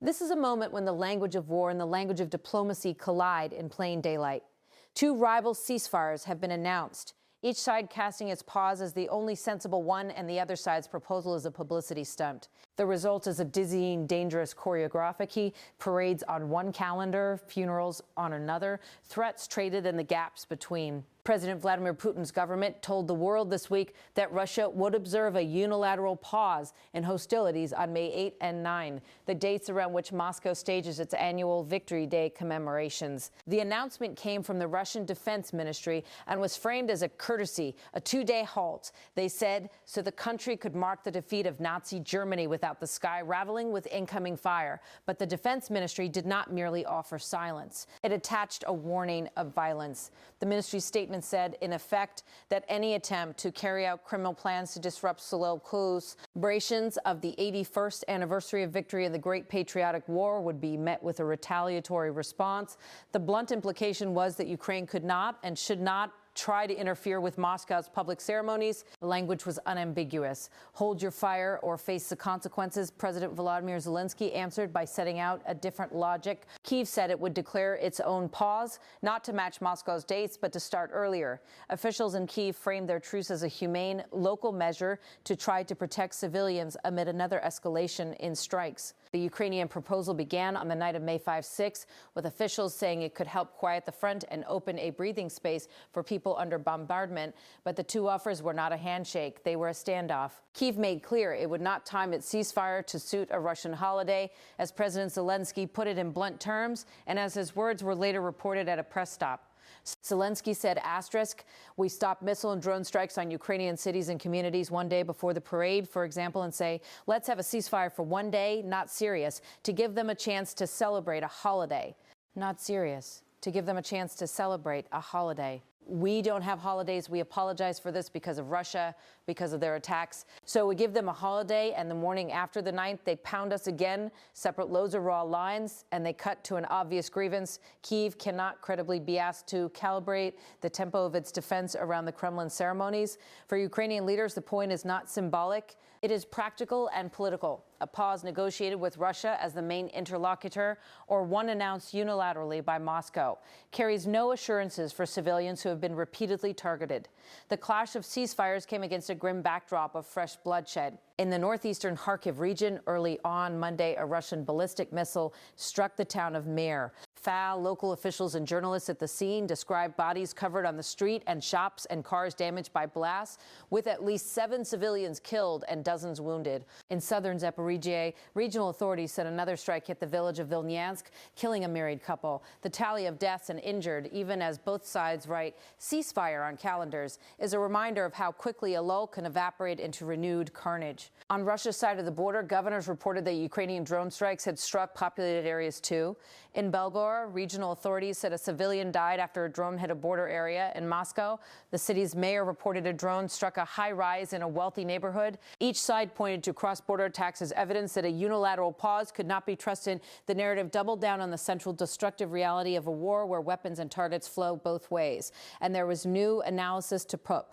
This is a moment when the language of war and the language of diplomacy collide in plain daylight. Two rival ceasefires have been announced, each side casting its pause as the only sensible one and the other side's proposal is a publicity stunt. The result is a dizzying, dangerous choreography, parades on one calendar, funerals on another, threats traded and the gaps between. President Vladimir Putin's government told the world this week that Russia would observe a unilateral pause in hostilities on May 8 and 9, the dates around which Moscow stages its annual Victory Day commemorations. The announcement came from the Russian Defense Ministry and was framed as a courtesy, a two-day halt, they said, so the country could mark the defeat of Nazi Germany without the sky raveling with incoming fire. But the Defense Ministry did not merely offer silence. It attached a warning of violence. The ministry's statement said, in effect, that any attempt to carry out criminal plans to disrupt celebrations of the 81st anniversary of victory in the Great Patriotic War would be met with a retaliatory response. The blunt implication was that Ukraine could not and should not try to interfere with Moscow's public ceremonies. The language was unambiguous. Hold your fire or face the consequences, President Volodymyr Zelensky answered by setting out a different logic. Kyiv said it would declare its own pause, not to match Moscow's dates, but to start earlier. Officials in Kyiv framed their truce as a humane, local measure to try to protect civilians amid another escalation in strikes. The Ukrainian proposal began on the night of May 5-6, with officials saying it could help quiet the front and open a breathing space for people under bombardment. But the two offers were not a handshake. They were a standoff. Kyiv made clear it would not time its ceasefire to suit a Russian holiday, as President Zelensky put it in blunt terms, and as his words were later reported at a press stop. Zelensky said, we stopped missile and drone strikes on Ukrainian cities and communities one day before the parade, for example, and say, let's have a ceasefire for one day, not serious, to give them a chance to celebrate a holiday. Not serious, to give them a chance to celebrate a holiday. We don't have holidays. We apologize for this because of Russia, because of their attacks. So we give them a holiday, and the morning after the 9th, they pound us again, separate loads of raw lines, and they cut to an obvious grievance. Kyiv cannot credibly be asked to calibrate the tempo of its defense around the Kremlin ceremonies. For Ukrainian leaders, the point is not symbolic. It is practical and political. A pause negotiated with Russia as the main interlocutor, or one announced unilaterally by Moscow, carries no assurances for civilians who have been repeatedly targeted. The clash of ceasefires came against a grim backdrop of fresh bloodshed. In the northeastern Kharkiv region, early on Monday, a Russian ballistic missile struck the town of Mer. Local officials and journalists at the scene described bodies covered on the street and shops and cars damaged by blasts, with at least 7 civilians killed and dozens wounded. In southern Zaporizhzhia, regional authorities said another strike hit the village of Vilnyansk, killing a married couple. The tally of deaths and injured, even as both sides write ceasefire on calendars, is a reminder of how quickly a lull can evaporate into renewed carnage. On Russia's side of the border, governors reported that Ukrainian drone strikes had struck populated areas too. In Belgorod, regional authorities said a civilian died after a drone hit a border area. In Moscow, the city's mayor reported a drone struck a high-rise in a wealthy neighborhood. Each side pointed to cross-border attacks as evidence that a unilateral pause could not be trusted. The narrative doubled down on the central destructive reality of a war where weapons and targets flow both ways. And there was new analysis to put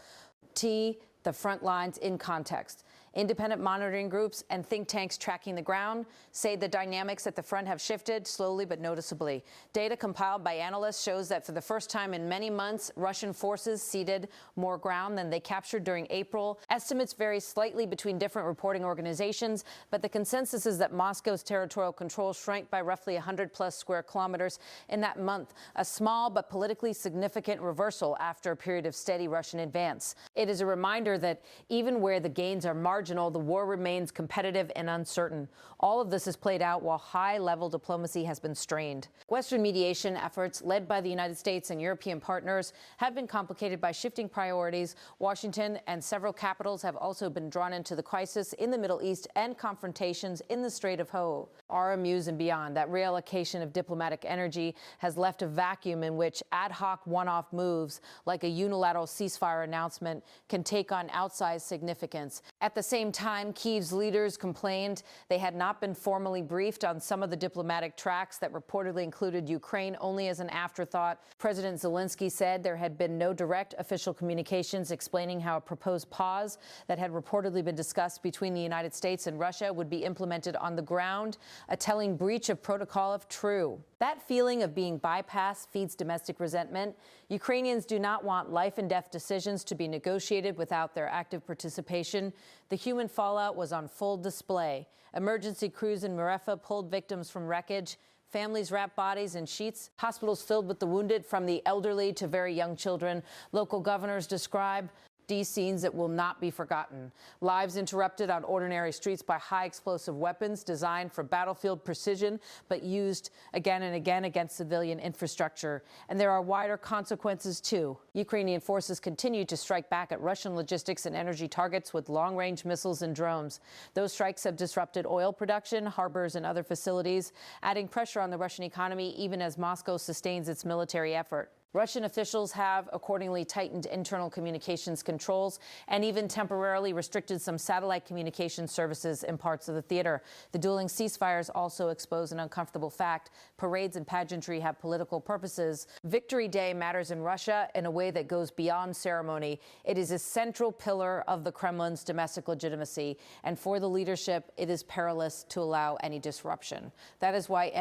the front lines in context. Independent monitoring groups and think tanks tracking the ground say the dynamics at the front have shifted slowly but noticeably. Data compiled by Analysts shows that for the first time in many months, Russian forces ceded more ground than they captured during April. Estimates vary slightly between different reporting organizations, but the consensus is that Moscow's territorial control shrank by roughly 100+ square kilometers in that month, a small but politically significant reversal after a period of steady Russian advance. It is a reminder that even where the gains are marginal, the war remains competitive and uncertain. All of this is played out while high-level diplomacy has been strained. Western mediation efforts led by the United States and European partners have been complicated by shifting priorities. Washington and several capitals have also been drawn into the crisis in the Middle East and confrontations in the Strait of Hormuz. RMUs and beyond, that reallocation of diplomatic energy has left a vacuum in which ad hoc one-off moves like a unilateral ceasefire announcement can take on outsized significance. At the same time, Kyiv's leaders complained they had not been formally briefed on some of the diplomatic tracks that reportedly included Ukraine only as an afterthought. President Zelensky said there had been no direct official communications explaining how a proposed pause that had reportedly been discussed between the United States and Russia would be implemented on the ground, a telling breach of protocol if true. That feeling of being bypassed feeds domestic resentment. Ukrainians do not want life and death decisions to be negotiated without their active participation. The human fallout was on full display. Emergency crews in Merefa pulled victims from wreckage. Families wrapped bodies in sheets. Hospitals filled with the wounded, from the elderly to very young children. Local governors describe these scenes that will not be forgotten. Lives interrupted on ordinary streets by high explosive weapons designed for battlefield precision, but used again and again against civilian infrastructure. And there are wider consequences, too. Ukrainian forces continue to strike back at Russian logistics and energy targets with long-range missiles and drones. Those strikes have disrupted oil production, harbors, and other facilities, adding pressure on the Russian economy even as Moscow sustains its military effort. Russian officials have accordingly tightened internal communications controls and even temporarily restricted some satellite communication services in parts of the theater. The dueling ceasefires also expose an uncomfortable fact. Parades and pageantry have political purposes. Victory Day matters in Russia in a way that goes beyond ceremony. It is a central pillar of the Kremlin's domestic legitimacy, and for the leadership, it is perilous to allow any disruption. That is why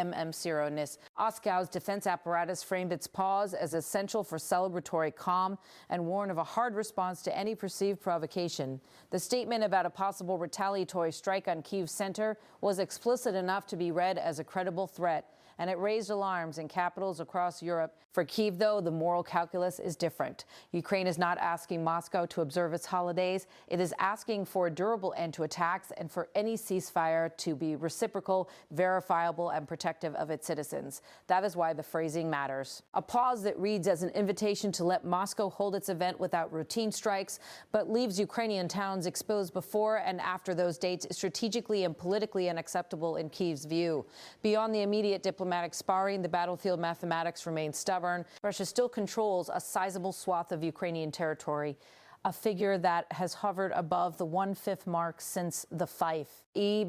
Moscow's defense apparatus framed its pause as essential for celebratory calm and warned of a hard response to any perceived provocation. The statement about a possible retaliatory strike on Kyiv center was explicit enough to be read as a credible threat, and it raised alarms in capitals across Europe. For Kyiv, though, the moral calculus is different. Ukraine is not asking Moscow to observe its holidays. It is asking for a durable end to attacks and for any ceasefire to be reciprocal, verifiable, and protective of its citizens. That is why the phrasing matters. A pause that reads as an invitation to let Moscow hold its event without routine strikes, but leaves Ukrainian towns exposed before and after those dates is strategically and politically unacceptable in Kyiv's view. Beyond the immediate diplomatic sparring, the battlefield mathematics remain stubborn. Russia still controls a sizable swath of Ukrainian territory, a figure that has hovered above the 1/5 mark since the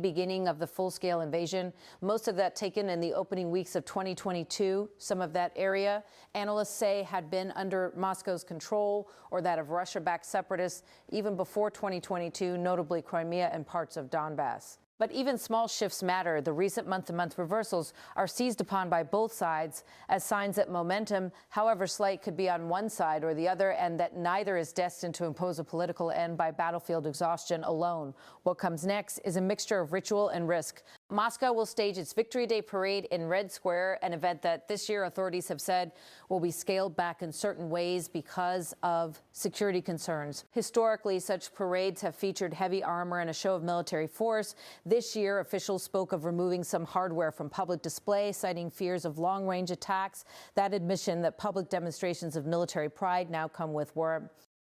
beginning of the full-scale invasion, most of that taken in the opening weeks of 2022. Some of that area, analysts say, had been under Moscow's control or that of Russia-backed separatists even before 2022, notably Crimea and parts of Donbass. But even small shifts matter. The recent month-to-month reversals are seized upon by both sides as signs that momentum, however slight, could be on one side or the other, and that neither is destined to impose a political end by battlefield exhaustion alone. What comes next is a mixture of ritual and risk. Moscow will stage its Victory Day parade in Red Square, an event that this year authorities have said will be scaled back in certain ways because of security concerns. Historically, such parades have featured heavy armor and a show of military force. This year, officials spoke of removing some hardware from public display, citing fears of long-range attacks. That admission that public demonstrations of military pride now come with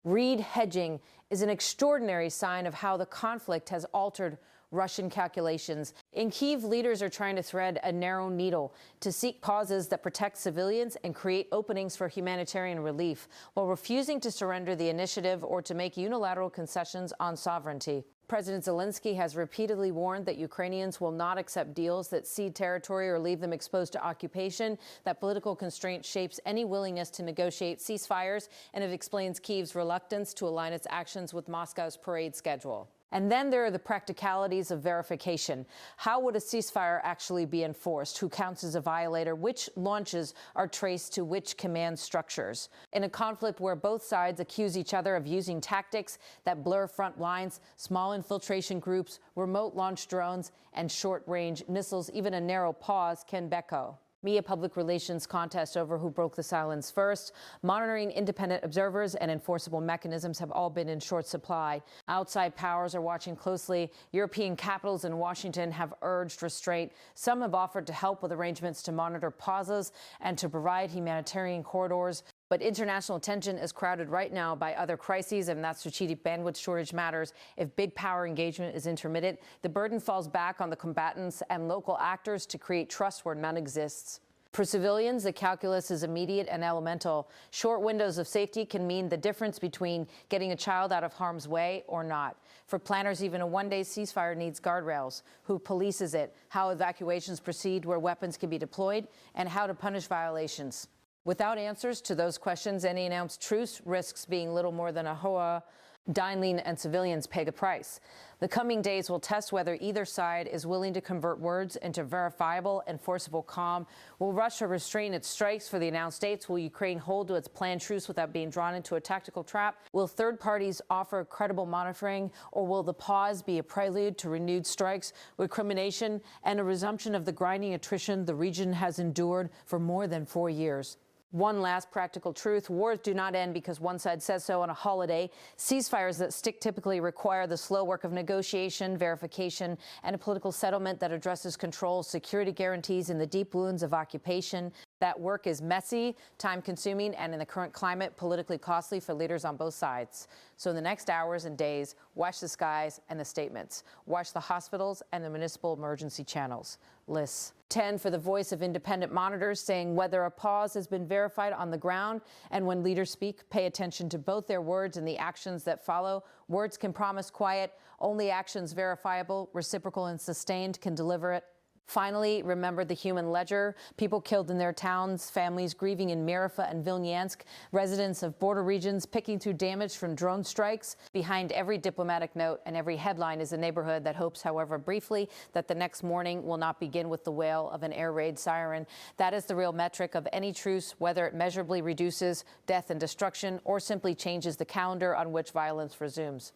read hedging is an extraordinary sign of how the conflict has altered Russian calculations. In Kyiv, leaders are trying to thread a narrow needle to seek pauses that protect civilians and create openings for humanitarian relief, while refusing to surrender the initiative or to make unilateral concessions on sovereignty. President Zelensky has repeatedly warned that Ukrainians will not accept deals that cede territory or leave them exposed to occupation, that political constraint shapes any willingness to negotiate ceasefires, and it explains Kyiv's reluctance to align its actions with Moscow's parade schedule. And then there are the practicalities of verification. How would a ceasefire actually be enforced? Who counts as a violator? Which launches are traced to which command structures? In a conflict where both sides accuse each other of using tactics that blur front lines, small infiltration groups, remote launch drones, and short-range missiles, even a narrow pause can beckon. A public relations contest over who broke the silence first. Monitoring, independent observers, and enforceable mechanisms have all been in short supply. Outside powers are watching closely. European capitals and Washington have urged restraint. Some have offered to help with arrangements to monitor pauses and to provide humanitarian corridors. But international attention is crowded right now by other crises, and that strategic bandwidth shortage matters. If big power engagement is intermittent, the burden falls back on the combatants and local actors to create trust where none exists. For civilians, the calculus is immediate and elemental. Short windows of safety can mean the difference between getting a child out of harm's way or not. For planners, even a one-day ceasefire needs guardrails. Who polices it, how evacuations proceed, where weapons can be deployed, and how to punish violations. Without answers to those questions, any announced truce risks being little more than a hoa. Dineline and civilians pay the price. The coming days will test whether either side is willing to convert words into verifiable, enforceable calm. Will Russia restrain its strikes for the announced dates? Will Ukraine hold to its planned truce without being drawn into a tactical trap? Will third parties offer credible monitoring, or will the pause be a prelude to renewed strikes, recrimination, and a resumption of the grinding attrition the region has endured for more than 4 years? One last practical truth: wars do not end because one side says so on a holiday. Ceasefires that stick typically require the slow work of negotiation, verification, and a political settlement that addresses control, security guarantees, and the deep wounds of occupation. That work is messy, time-consuming, and in the current climate, politically costly for leaders on both sides. So in the next hours and days, watch the skies and the statements. Watch the hospitals and the municipal emergency channels. Lists 10 for the voice of independent monitors, saying whether a pause has been verified on the ground. And when leaders speak, pay attention to both their words and the actions that follow. Words can promise quiet. Only actions verifiable, reciprocal, and sustained can deliver it. Finally, remember the human ledger. People killed in their towns, families grieving in Merefa and Vilnyansk, residents of border regions picking through damage from drone strikes. Behind every diplomatic note and every headline is a neighborhood that hopes, however briefly, that the next morning will not begin with the wail of an air raid siren. That is the real metric of any truce, whether it measurably reduces death and destruction or simply changes the calendar on which violence resumes.